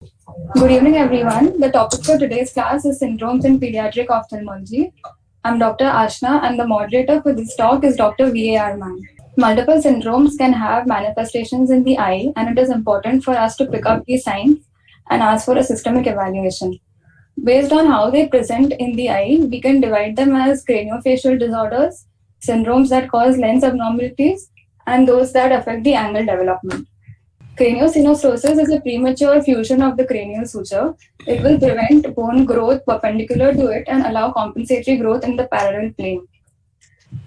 Good evening, everyone. The topic for today's class is syndromes in pediatric ophthalmology. I'm Dr. Ashna, and the moderator for this talk is Dr. V.A.R. Man. Multiple syndromes can have manifestations in the eye, and it is important for us to pick up these signs and ask for a systemic evaluation. Based on how they present in the eye, we can divide them as craniofacial disorders, syndromes that cause lens abnormalities, and those that affect the angle development. Craniosynostosis is a premature fusion of the cranial suture. It will prevent bone growth perpendicular to it and allow compensatory growth in the parallel plane.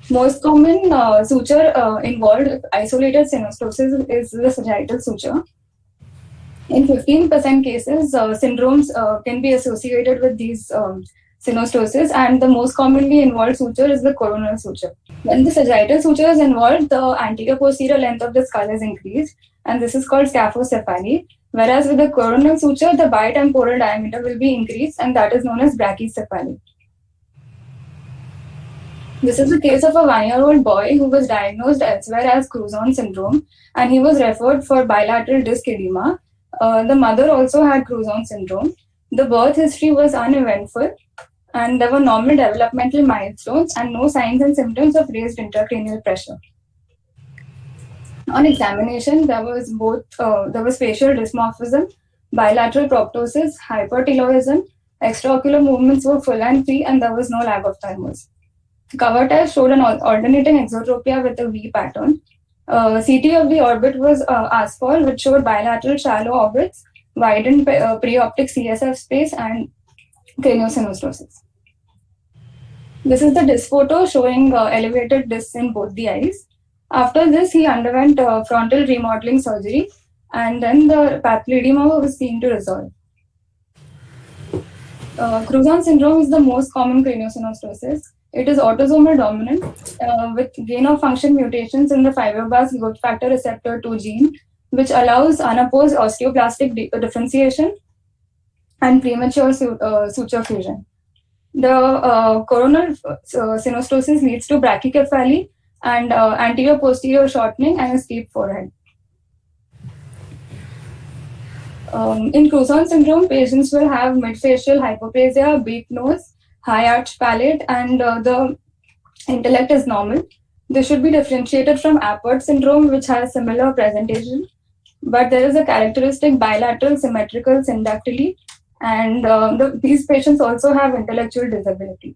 Most common suture involved isolated synostosis is the sagittal suture. In 15% cases, syndromes can be associated with these synostosis, and the most commonly involved suture is the coronal suture. When the sagittal suture is involved, the anterior posterior length of the skull is increased, and this is called scaphocephaly. Whereas with the coronal suture, the bitemporal diameter will be increased, and that is known as brachycephaly. This is the case of a 1-year-old boy who was diagnosed elsewhere as Crouzon syndrome, and he was referred for bilateral disc edema. The mother also had Crouzon syndrome. The birth history was uneventful, and there were normal developmental milestones and no signs and symptoms of raised intracranial pressure. On examination, there was facial dysmorphism, bilateral proptosis, hyperteloism, extraocular movements were full and free, and there was no lag of thymus. Cover test showed an alternating exotropia with a V pattern. CT of the orbit was asked for, which showed bilateral shallow orbits, widened preoptic CSF space, and craniosynostosis. This is the disc photo showing elevated discs in both the eyes. After this, he underwent frontal remodeling surgery, and then the papilledema was seen to resolve. Crouzon syndrome is the most common craniosynostosis. It is autosomal dominant with gain of function mutations in the fibroblast growth factor receptor 2 gene, which allows unopposed osteoplastic differentiation and premature suture fusion. The coronal synostosis leads to brachycephaly and anterior posterior shortening and a steep forehead. In Crouzon syndrome, patients will have midfacial hypoplasia, beak nose, high arch palate, and the intellect is normal. This should be differentiated from Apert syndrome, which has similar presentation, but there is a characteristic bilateral symmetrical syndactyly, and these patients also have intellectual disability.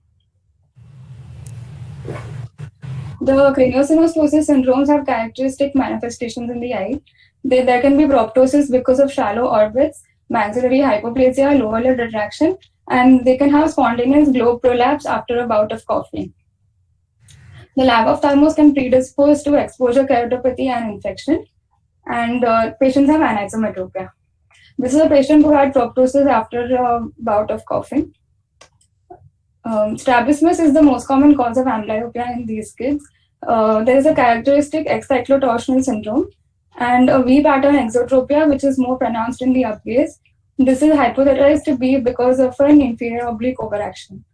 The craniosynostosis syndromes have characteristic manifestations in the eye. There can be proptosis because of shallow orbits, maxillary hypoplasia, lower lid retraction, and they can have spontaneous globe prolapse after a bout of coughing. The lag of thymus can predispose to exposure keratopathy and infection, and patients have anisometropia. This is a patient who had proptosis after a bout of coughing. Strabismus is the most common cause of amblyopia in these kids. There is a characteristic X-cyclotorsional syndrome and a V pattern exotropia, which is more pronounced in the up gaze. This is hypothesized to be because of an inferior oblique overaction.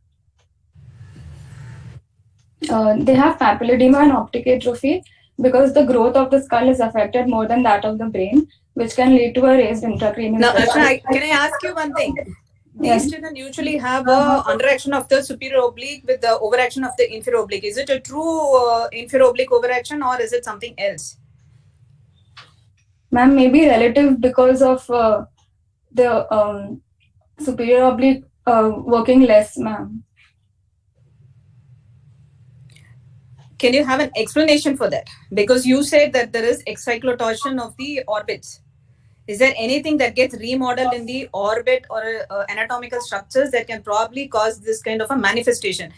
They have papilledema and optic atrophy because the growth of the skull is affected more than that of the brain, which can lead to a raised intracranial. Now, Ashna, can I ask you one thing? These children usually have a underaction of the superior oblique with the overaction of the inferior oblique. Is it a true inferior oblique overaction or is it something else? Ma'am, maybe relative because of the superior oblique working less, ma'am. Can you have an explanation for that? Because you said that there is excyclotorsion of the orbits. Is there anything that gets remodeled in the orbit or anatomical structures that can probably cause this kind of a manifestation?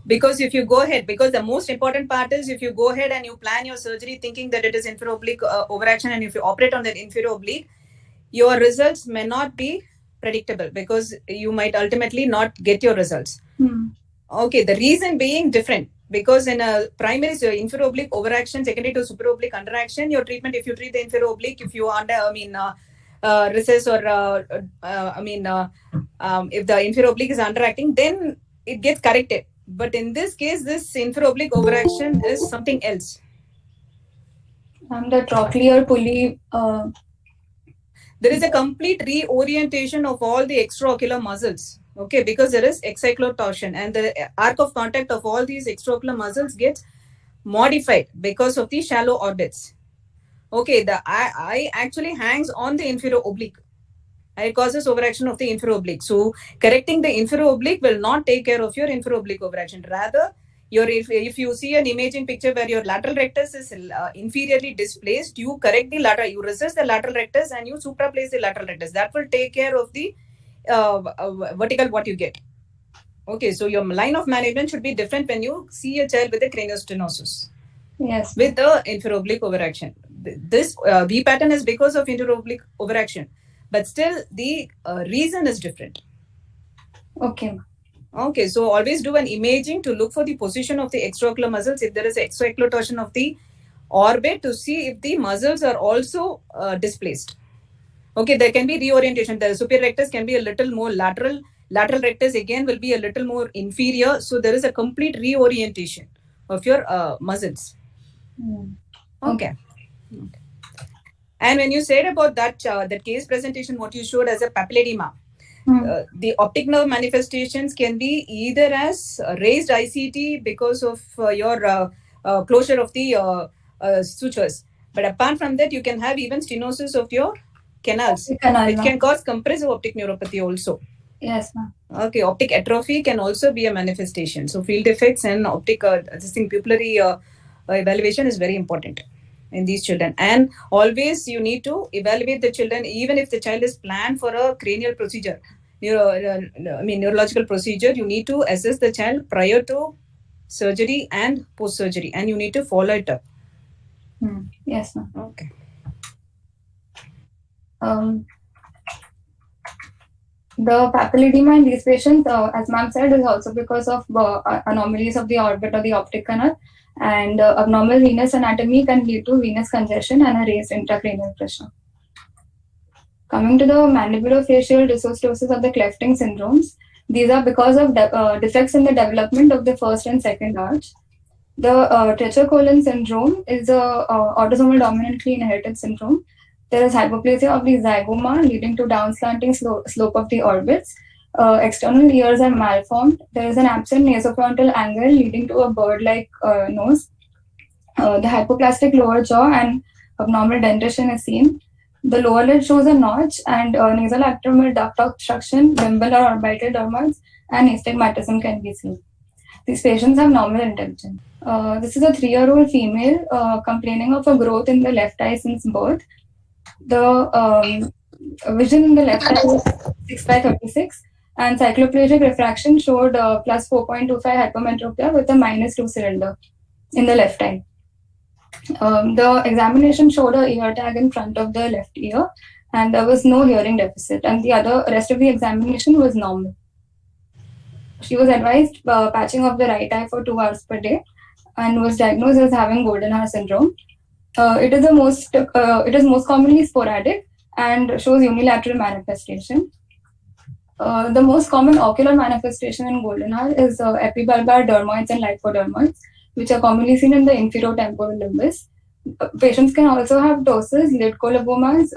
Because if you go ahead, because the most important part is if you go ahead and you plan your surgery thinking that it is inferior oblique overaction, and if you operate on that inferior oblique, your results may not be predictable because you might ultimately not get your results. Okay, the reason being different. Because in a primary inferior oblique overaction, secondary to superior oblique underaction, your treatment, if you treat the inferior oblique, if you recess or if the inferior oblique is underacting, then it gets corrected. But in this case, this inferior oblique overaction is something else. The trochlear pulley there is a complete reorientation of all the extraocular muscles. Okay, because there is excyclotorsion and the arc of contact of all these extraocular muscles gets modified because of the shallow orbits. Okay, the eye actually hangs on the inferior oblique. It causes overaction of the inferior oblique. So correcting the inferior oblique will not take care of your inferior oblique overaction. Rather, if you see an imaging picture where your lateral rectus is inferiorly displaced, you correct the lateral, you resist the lateral rectus and you supraplace the lateral rectus. That will take care of the vertical what you get. Okay, so your line of management should be different when you see a child with a craniostenosis. Yes. With the inferior oblique overaction. This V pattern is because of inferior oblique overaction, but still the reason is different. Okay. Okay, so always do an imaging to look for the position of the extraocular muscles. If there is exoeclotortion of the orbit, to see if the muscles are also displaced. Okay, there can be reorientation. The superior rectus can be a little more lateral. Lateral rectus again will be a little more inferior. So there is a complete reorientation of your muscles. Okay. And when you said about that case presentation, what you showed as a papilledema, the optic nerve manifestations can be either as raised ICT because of your closure of the sutures. But apart from that, you can have even stenosis of your canals, which can cause compressive optic neuropathy also. Yes, ma'am. Okay, optic atrophy can also be a manifestation. So field effects and optic pupillary evaluation is very important in these children. And always you need to evaluate the children, even if the child is planned for a cranial procedure, neurological procedure, you need to assess the child prior to surgery and post-surgery, and you need to follow it up. Yes, ma'am. Okay. The papilledema in these patients, as ma'am said, is also because of anomalies of the orbit or the optic canal, and abnormal venous anatomy can lead to venous congestion and a raised intracranial pressure. Coming to the mandibulofacial dyssystosis of the clefting syndromes, these are because of defects in the development of the first and second arch. The Treacher-Collins syndrome is a autosomal dominantly inherited syndrome. There is hypoplasia of the zygoma leading to downslanting slope of the orbits. External ears are malformed. There is an absent nasofrontal angle leading to a bird-like nose. The hypoplastic lower jaw and abnormal dentition is seen. The lower lid shows a notch and nasal lacrimal duct obstruction, limbal or orbital dermoids, and astigmatism can be seen. These patients have normal intelligence. This is a 3-year-old female complaining of a growth in the left eye since birth. The vision in the left eye was 6/36, and cycloplegic refraction showed plus 4.25 hypermetropia with a -2 cylinder in the left eye. The examination showed a ear tag in front of the left ear, and there was no hearing deficit, and the rest of the examination was normal. She was advised patching of the right eye for 2 hours per day and was diagnosed as having Goldenhar syndrome. It is most commonly sporadic and shows unilateral manifestation. The most common ocular manifestation in Goldenhar is epibulbar dermoids and lipodermoids, which are commonly seen in the inferior temporal limbus. Patients can also have ptosis, lid colobomas,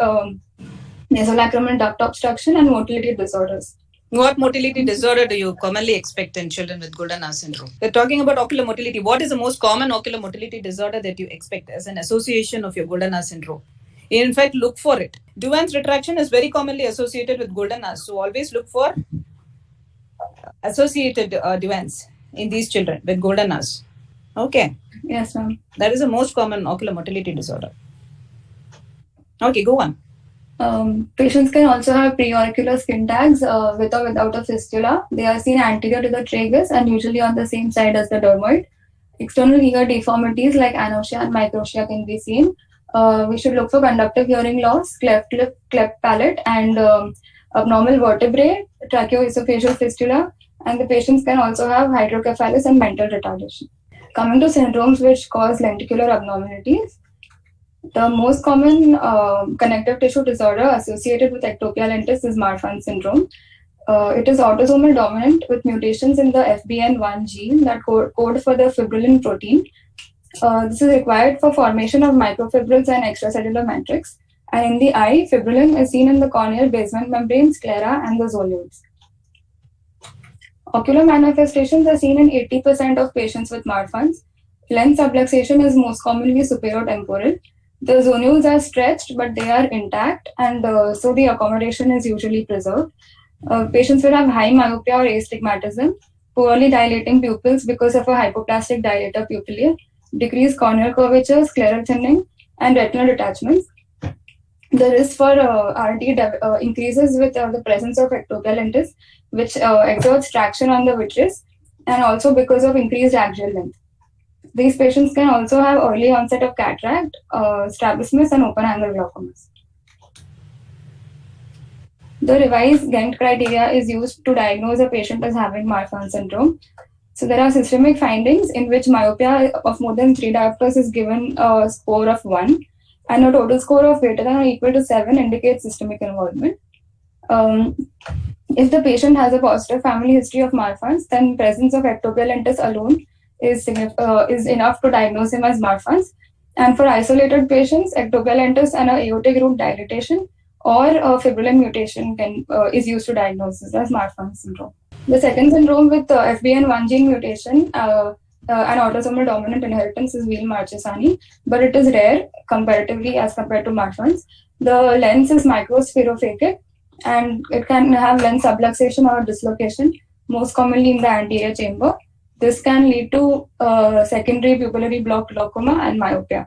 nasolacrimal duct obstruction, and motility disorders. What motility disorder do you commonly expect in children with Goldenhar syndrome? We're talking about ocular motility. What is the most common ocular motility disorder that you expect as an association of your Goldenhar syndrome? In fact, look for it. Duane's retraction is very commonly associated with Goldenhar, so always look for associated Duane's in these children with Goldenhars. Okay. Yes, ma'am. That is the most common ocular motility disorder. Okay, go on. Patients can also have preauricular skin tags with or without a fistula. They are seen anterior to the tragus and usually on the same side as the dermoid. External ear deformities like anotia and microtia can be seen. We should look for conductive hearing loss, cleft lip, cleft palate, and abnormal vertebrae, tracheoesophageal fistula, and the patients can also have hydrocephalus and mental retardation. Coming to syndromes which cause lenticular abnormalities, the most common connective tissue disorder associated with ectopia lentis is Marfan syndrome. It is autosomal dominant with mutations in the FBN1 gene that code for the fibrillin protein. This is required for formation of microfibrils and extracellular matrix, And in the eye, fibrillin is seen in the corneal basement membrane, sclera, and the zonules. Ocular manifestations are seen in 80% of patients with Marfan's. Lens subluxation is most commonly superior-temporal. The zonules are stretched, but they are intact, and so the accommodation is usually preserved. Patients will have high myopia or astigmatism, poorly dilating pupils because of a hypoplastic dilator pupillae, decreased corneal curvature, scleral thinning, and retinal detachments. The risk for RD increases with the presence of ectopia lentis, which exerts traction on the vitreous, and also because of increased axial length. These patients can also have early onset of cataract, strabismus, and open angle glaucomas. The revised Ghent criteria is used to diagnose a patient as having Marfan syndrome. So there are systemic findings in which myopia of more than 3 diopters is given a score of 1, and a total score of greater than or equal to 7 indicates systemic involvement. If the patient has a positive family history of Marfan's, then presence of ectopia lentis alone is enough to diagnose him as Marfan's. And for isolated patients, ectopia lentis and a aortic root dilatation or a fibrillin mutation is used to diagnose this as Marfan's syndrome. The second syndrome with FBN1 gene mutation, an autosomal dominant inheritance, is Weil-Marchesani, but it is rare comparatively as compared to Marfan's. The lens is microspherophakic, and it can have lens subluxation or dislocation, most commonly in the anterior chamber. This can lead to secondary pupillary block glaucoma and myopia.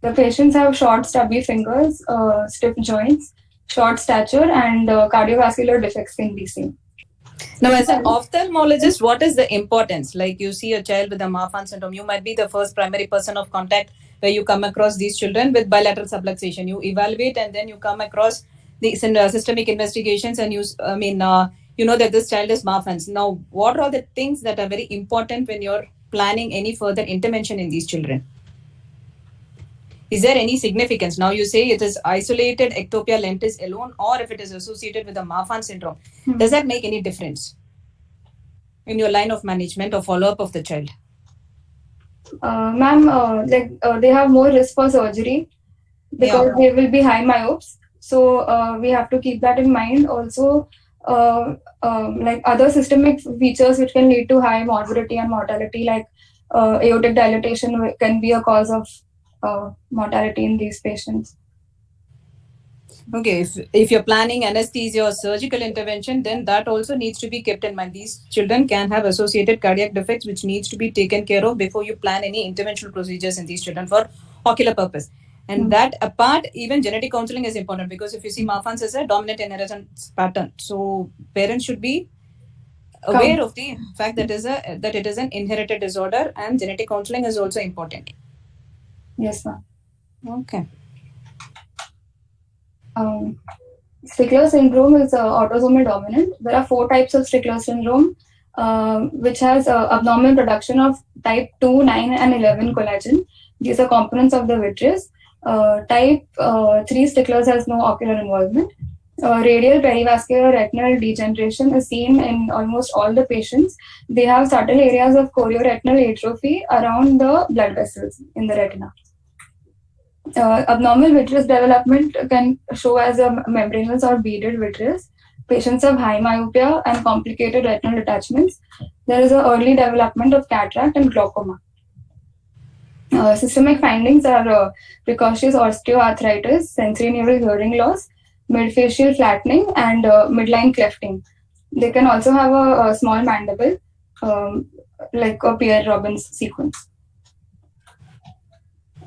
The patients have short, stubby fingers, stiff joints, short stature, and cardiovascular defects can be seen. Now, as an ophthalmologist, what is the importance? Like, you see a child with a Marfan syndrome, you might be the first primary person of contact where you come across these children with bilateral subluxation. You evaluate, and then you come across the systemic investigations, and you know that this child is Marfan's. Now, what are the things that are very important when you're planning any further intervention in these children? Is there any significance? Now you say it is isolated ectopia lentis alone, or if it is associated with a Marfan syndrome. Does that make any difference in your line of management or follow-up of the child? Ma'am, they have more risk for surgery because they will be high myopes. So we have to keep that in mind. Also, like other systemic features which can lead to high morbidity and mortality, like aortic dilatation can be a cause of mortality in these patients. Okay, if you're planning anesthesia or surgical intervention, then that also needs to be kept in mind. These children can have associated cardiac defects which needs to be taken care of before you plan any interventional procedures in these children for ocular purpose. And that apart, even genetic counseling is important, because if you see Marfan's as a dominant inheritance pattern, so parents should be aware of the fact that it is an inherited disorder, and genetic counseling is also important. Yes, ma'am. Okay. Stickler syndrome is autosomal dominant. There are 4 types of Stickler syndrome, which has abnormal production of type 2, 9, and 11 collagen. These are components of the vitreous. Type 3 Sticklers has no ocular involvement. Radial perivascular retinal degeneration is seen in almost all the patients. They have subtle areas of chorioretinal atrophy around the blood vessels in the retina. Abnormal vitreous development can show as a membranous or beaded vitreous. Patients have high myopia and complicated retinal detachments. There is an early development of cataract and glaucoma. Systemic findings are precocious osteoarthritis, sensorineural hearing loss, midfacial flattening, and midline clefting. They can also have a small mandible, like a Pierre-Robin's sequence.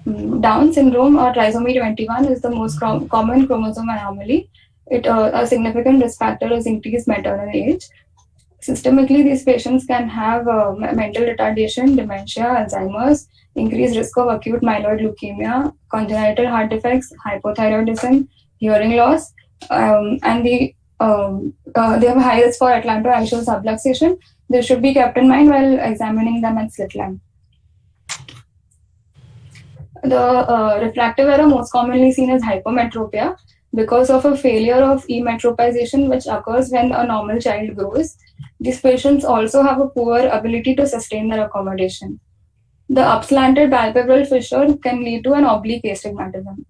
Down syndrome or trisomy 21 is the most common chromosome anomaly. A significant risk factor is increased maternal age. Systemically, these patients can have mental retardation, dementia, Alzheimer's, increased risk of acute myeloid leukemia, congenital heart defects, hypothyroidism, hearing loss, and they have a high risk for atlantoaxial subluxation. This should be kept in mind while examining them at slit lamp. The refractive error most commonly seen is hypometropia because of a failure of emetropization which occurs when a normal child grows. These patients also have a poor ability to sustain their accommodation. The upslanted palpebral fissure can lead to an oblique astigmatism.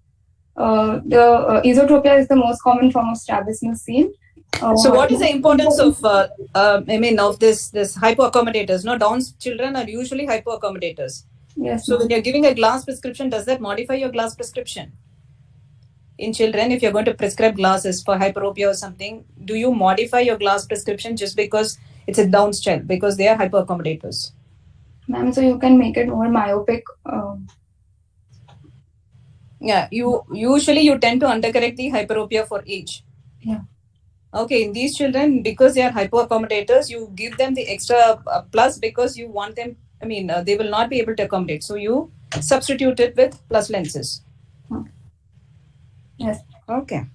The esotropia is the most common form of strabismus seen. So what is the importance of of this hypoaccommodators? No, Down's children are usually hypoaccommodators. Yes. So when you're giving a glass prescription, does that modify your glass prescription? In children, if you're going to prescribe glasses for hyperopia or something, do you modify your glass prescription just because it's a Down's child, because they are hypoaccommodators? Ma'am, so you can make it more myopic. Yeah, you tend to undercorrect the hyperopia for age. Yeah. Okay, in these children, because they are hypoaccommodators, you give them the extra plus because you want them, they will not be able to accommodate. So you substitute it with plus lenses. Yes. Okay.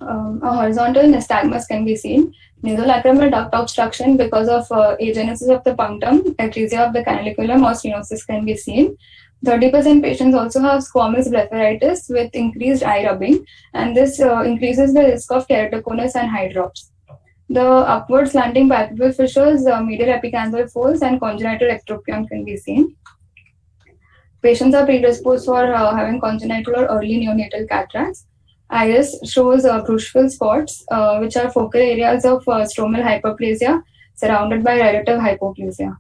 A horizontal nystagmus can be seen. Nasolacrimal duct obstruction because of agenesis of the punctum, atresia of the canaliculum, or stenosis can be seen. 30% patients also have squamous blepharitis with increased eye rubbing, and this increases the risk of keratoconus and eye drops. The upward slanting palpebral fissures, medial epicanthal folds, and congenital ectropion can be seen. Patients are predisposed for having congenital or early neonatal cataracts. Iris shows crucial spots, which are focal areas of stromal hyperplasia surrounded by relative hypoplasia.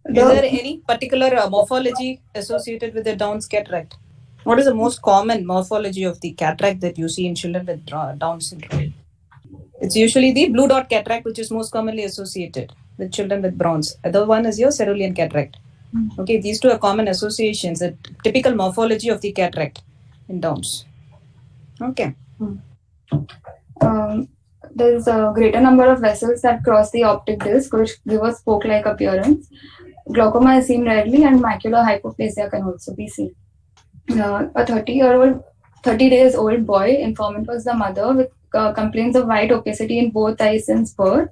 Is there any particular morphology associated with the Down's cataract? What is the most common morphology of the cataract that you see in children with Down syndrome? It's usually the blue dot cataract, which is most commonly associated with children with bronze. Other one is your cerulean cataract. Okay, these two are common associations, the typical morphology of the cataract in Downs. Okay. There's a greater number of vessels that cross the optic disc, which give a spoke-like appearance. Glaucoma is seen rarely, and macular hypoplasia can also be seen. A 30 days old boy, informant was the mother, with complaints of white opacity in both eyes since birth.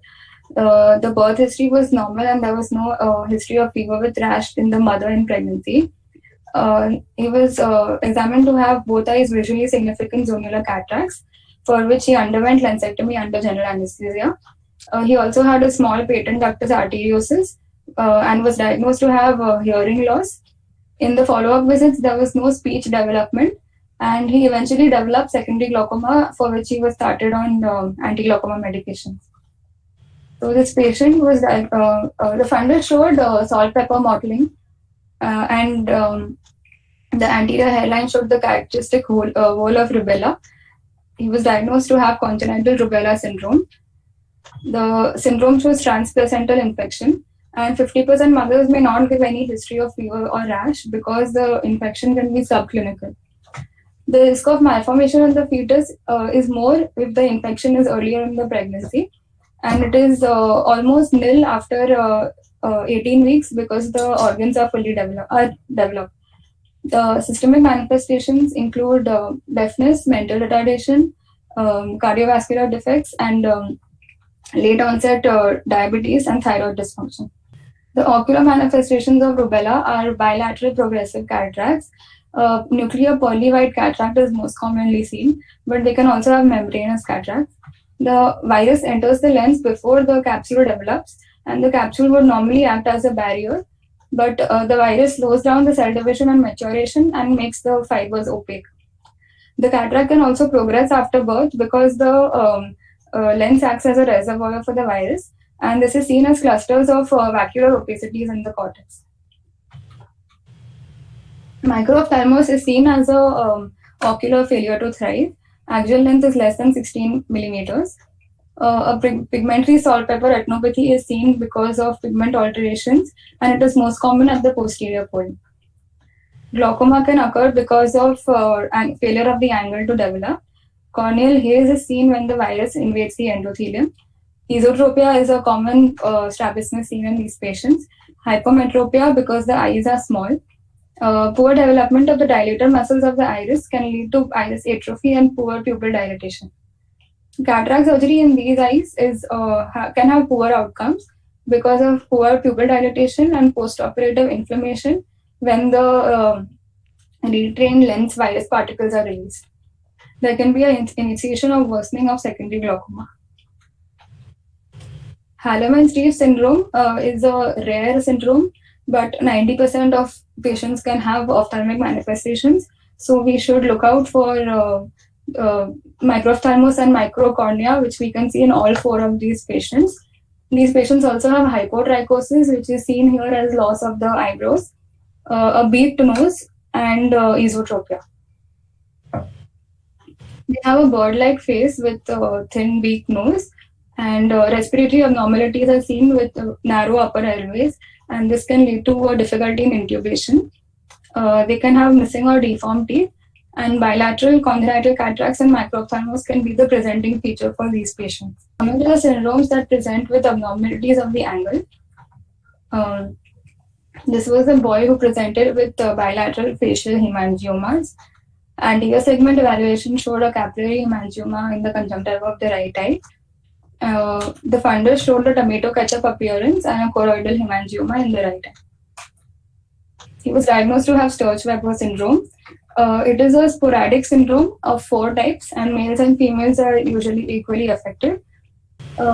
The birth history was normal, and there was no history of fever with rash in the mother in pregnancy. He was examined to have both eyes visually significant zonular cataracts, for which he underwent lensectomy under general anesthesia. He also had a small patent ductus arteriosus and was diagnosed to have hearing loss. In the follow-up visits, there was no speech development, and he eventually developed secondary glaucoma, for which he was started on anti-glaucoma medications. So this patient was the fundus showed salt pepper mottling, and the anterior hairline showed the characteristic whole of rubella. He was diagnosed to have congenital rubella syndrome. The syndrome shows transplacental infection, and 50% mothers may not give any history of fever or rash because the infection can be subclinical. The risk of malformation in the fetus is more if the infection is earlier in the pregnancy, and it is almost nil after 18 weeks because the organs are fully developed. The systemic manifestations include deafness, mental retardation, cardiovascular defects, and late onset diabetes and thyroid dysfunction. The ocular manifestations of rubella are bilateral progressive cataracts. Nuclear pearly white cataract is most commonly seen, but they can also have membranous cataracts. The virus enters the lens before the capsule develops, and the capsule would normally act as a barrier, but the virus slows down the cell division and maturation and makes the fibers opaque. The cataract can also progress after birth because the lens acts as a reservoir for the virus, and this is seen as clusters of vacuolar opacities in the cortex. Microphthalmos is seen as a ocular failure to thrive. Axial length is less than 16 millimeters. A pigmentary salt pepper retinopathy is seen because of pigment alterations, and it is most common at the posterior point. Glaucoma can occur because of failure of the angle to develop. Corneal haze is seen when the virus invades the endothelium. Esotropia is a common strabismus seen in these patients. Hypermetropia because the eyes are small. Poor development of the dilator muscles of the iris can lead to iris atrophy and poor pupil dilatation. Cataract surgery in these eyes can have poor outcomes because of poor pupil dilatation and postoperative inflammation when the retrained lens virus particles are released. There can be an initiation or worsening of secondary glaucoma. Hallermann-Streiff syndrome is a rare syndrome, but 90% of patients can have ophthalmic manifestations. So we should look out for microphthalmos and microcornea, which we can see in all four of these patients. These patients also have hypotrichosis, which is seen here as loss of the eyebrows, a beaked nose, and esotropia. They have a bird-like face with a thin beaked nose, and respiratory abnormalities are seen with narrow upper airways, and this can lead to a difficulty in intubation. They can have missing or deformed teeth, and bilateral congenital cataracts and microphthalmos can be the presenting feature for these patients. Coming to the syndromes that present with abnormalities of the angle, this was a boy who presented with bilateral facial hemangiomas. Anterior segment evaluation showed a capillary hemangioma in the conjunctiva of the right eye. The fundus showed a tomato ketchup appearance and a choroidal hemangioma in the right eye. He was diagnosed to have Sturge-Weber syndrome. It is a sporadic syndrome of 4 types, and males and females are usually equally affected.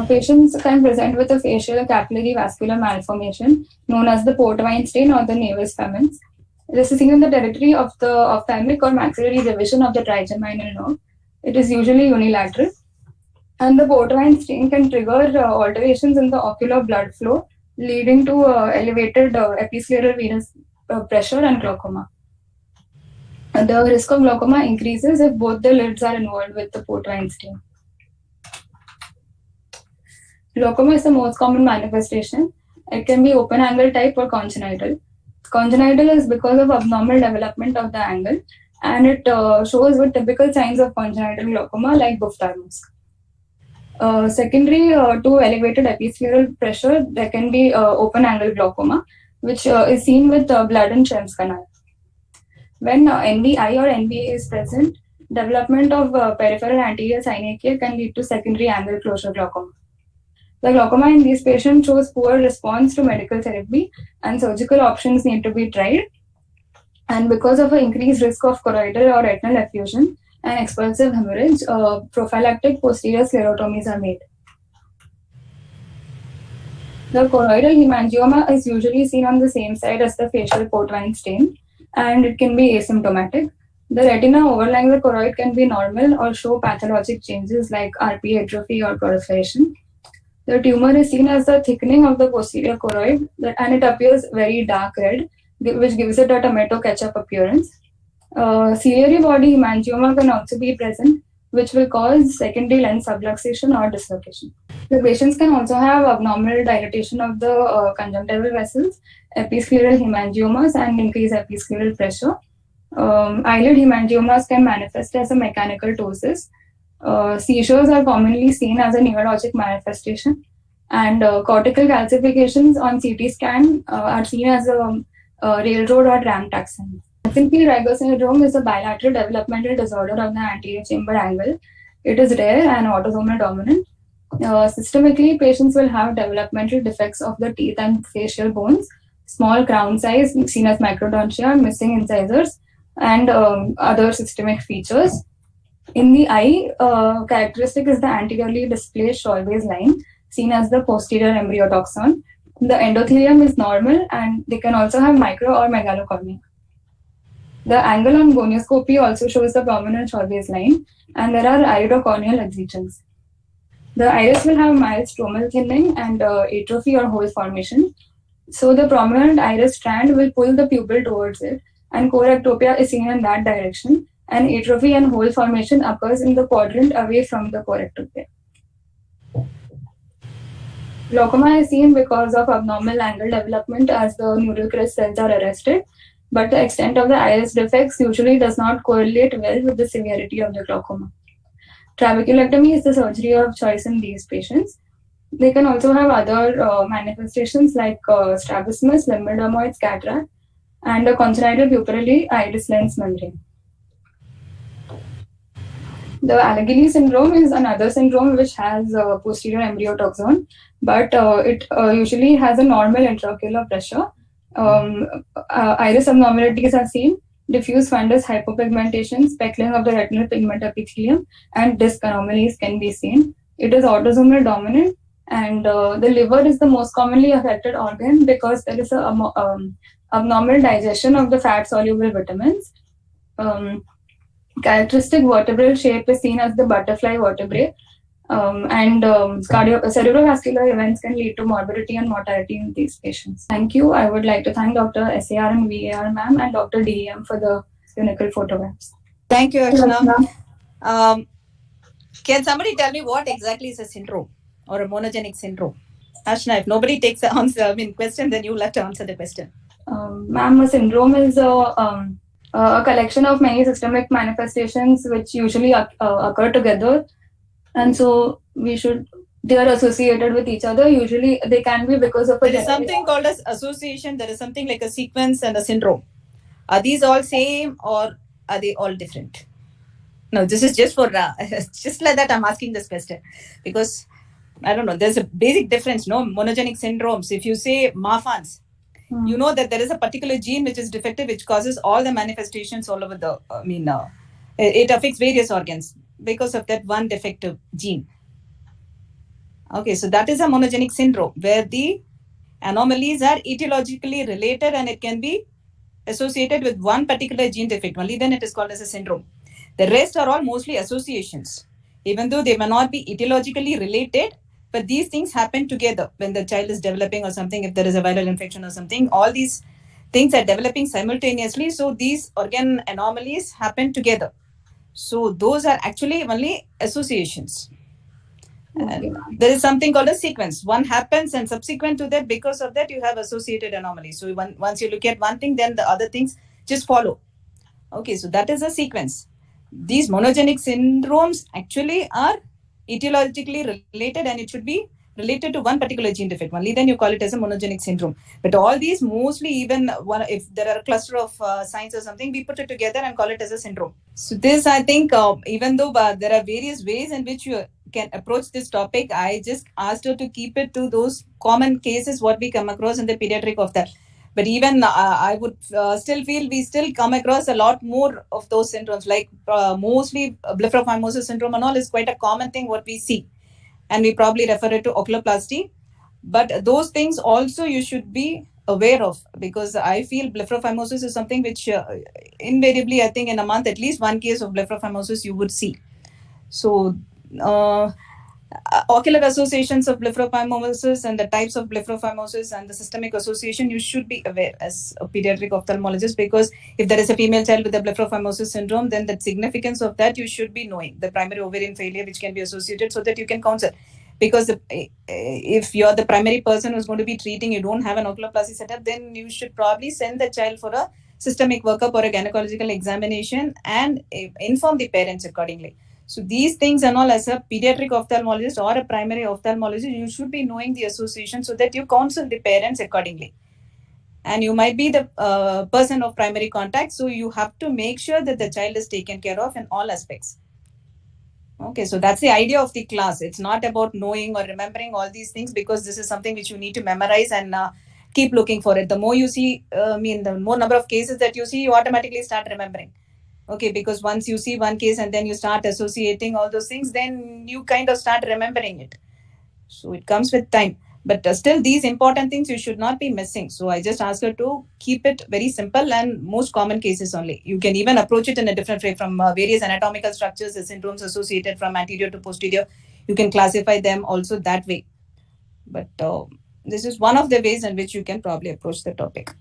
Patients can present with a facial capillary vascular malformation known as the port wine stain or the nevus femens. This is seen in the territory of the ophthalmic or maxillary division of the trigeminal nerve. It is usually unilateral. And the port wine stain can trigger alterations in the ocular blood flow, leading to elevated episcleral venous pressure and glaucoma. The risk of glaucoma increases if both the lids are involved with the port wine stain. Glaucoma is the most common manifestation. It can be open angle type or congenital. Congenital is because of abnormal development of the angle, and it shows with typical signs of congenital glaucoma like ophthalmos. Secondary to elevated episcleral pressure, there can be open angle glaucoma, which is seen with blood in Schrempf's canal. When NVI or NVA is present, development of peripheral anterior synechia can lead to secondary angle closure glaucoma. The glaucoma in these patients shows poor response to medical therapy, and surgical options need to be tried. And because of an increased risk of choroidal or retinal effusion and expulsive hemorrhage, prophylactic posterior sclerotomies are made. The choroidal hemangioma is usually seen on the same side as the facial port wine stain, and it can be asymptomatic. The retina overlying the choroid can be normal or show pathologic changes like RP atrophy or proliferation. The tumor is seen as the thickening of the posterior choroid, and it appears very dark red, which gives it a tomato ketchup appearance. Ciliary body hemangioma can also be present, which will cause secondary lens subluxation or dislocation. The patients can also have abnormal dilatation of the conjunctival vessels, episcleral hemangiomas, and increased episcleral pressure. Eyelid hemangiomas can manifest as a mechanical ptosis. Seizures are commonly seen as a neurologic manifestation, and cortical calcifications on CT scan are seen as a railroad or ram taxon. Axenfeld-Rieger syndrome is a bilateral developmental disorder of the anterior chamber angle. It is rare and autosomal dominant. Systemically, patients will have developmental defects of the teeth and facial bones, small crown size seen as microdontia, missing incisors, and other systemic features. In the eye, characteristic is the anteriorly displaced Schwalbe's line, seen as the posterior embryotoxon. The endothelium is normal, and they can also have micro or megalocornea. The angle on gonioscopy also shows the prominent Schwalbe's line, and there are iridocorneal excisions. The iris will have mild stromal thinning and atrophy or hole formation. So the prominent iris strand will pull the pupil towards it, and chorectopia is seen in that direction, and atrophy and hole formation occurs in the quadrant away from the chorectopia. Glaucoma is seen because of abnormal angle development as the neural crest cells are arrested, but the extent of the iris defects usually does not correlate well with the severity of the glaucoma. Trabeculectomy is the surgery of choice in these patients. They can also have other manifestations like strabismus, limbodermoids, cataract, and a congenital pupillary iris lens membrane. The Alagili syndrome is another syndrome which has posterior embryotoxon, but it usually has a normal intraocular pressure. Iris abnormalities are seen, diffuse fundus hypopigmentation, speckling of the retinal pigment epithelium, and disc anomalies can be seen. It is autosomal dominant, and the liver is the most commonly affected organ because there is a abnormal digestion of the fat-soluble vitamins. characteristic vertebral shape is seen as the butterfly vertebrae. Cerebrovascular events can lead to morbidity and mortality in these patients. Thank you. I would like to thank Dr. SAR and VAR ma'am and Dr. DEM for the clinical photographs. Thank you, Ashna. Can somebody tell me what exactly is a syndrome or a monogenic syndrome? Ashna, if nobody takes the answer, question, then you'll have to answer the question. Ma'am, a syndrome is a collection of many systemic manifestations which usually occur together, and so they are associated with each other. Usually, they can be because of there is something called as association. There is something like a sequence and a syndrome. Are these all same or are they all different? No, this is just for just like that. I'm asking this question because I don't know. There's a basic difference. No, monogenic syndromes. If you say Marfan's, you know that there is a particular gene which is defective, which causes all the manifestations all over the. It affects various organs because of that one defective gene. Okay, so that is a monogenic syndrome where the anomalies are etiologically related and it can be associated with one particular gene defect. Only then it is called as a syndrome. The rest are all mostly associations, even though they may not be etiologically related, but these things happen together when the child is developing or something, if there is a viral infection or something, all these things are developing simultaneously. So these organ anomalies happen together. So those are actually only associations. And there is something called a sequence. One happens and subsequent to that, because of that, you have associated anomalies. So once you look at one thing, then the other things just follow. Okay, so that is a sequence. These monogenic syndromes actually are etiologically related and it should be related to one particular gene defect. Only then you call it as a monogenic syndrome. But all these mostly, even if there are a cluster of signs or something, we put it together and call it as a syndrome. So this, I think, even though there are various ways in which you can approach this topic, I just asked her to keep it to those common cases what we come across in the pediatric of that. But even I would still feel we still come across a lot more of those syndromes, like mostly blepharophimosis syndrome and all is quite a common thing what we see. And we probably refer it to oculoplasty. But those things also you should be aware of, because I feel blepharophimosis is something which invariably, I think in a month, at least one case of blepharophimosis you would see. So ocular associations of blepharophimosis and the types of blepharophimosis and the systemic association, you should be aware as a pediatric ophthalmologist, because if there is a female child with a blepharophimosis syndrome, then the significance of that you should be knowing, the primary ovarian failure which can be associated, so that you can counsel. Because if you're the primary person who's going to be treating, you don't have an oculoplasty setup, then you should probably send the child for a systemic workup or a gynecological examination and inform the parents accordingly. So these things and all, as a pediatric ophthalmologist or a primary ophthalmologist, you should be knowing the association so that you counsel the parents accordingly. And you might be the person of primary contact, so you have to make sure that the child is taken care of in all aspects. Okay, so that's the idea of the class. It's not about knowing or remembering all these things, because this is something which you need to memorize and keep looking for it. The more you see, the more number of cases that you see, you automatically start remembering. Okay, because once you see one case and then you start associating all those things, then you kind of start remembering it. So it comes with time. But still, these important things you should not be missing. So I just ask her to keep it very simple and most common cases only. You can even approach it in a different way from various anatomical structures, the syndromes associated from anterior to posterior. You can classify them also that way. But this is one of the ways in which you can probably approach the topic.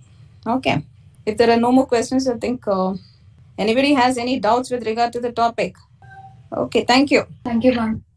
Okay. If there are no more questions, I think anybody has any doubts with regard to the topic? Okay, thank you. Thank you, ma'am.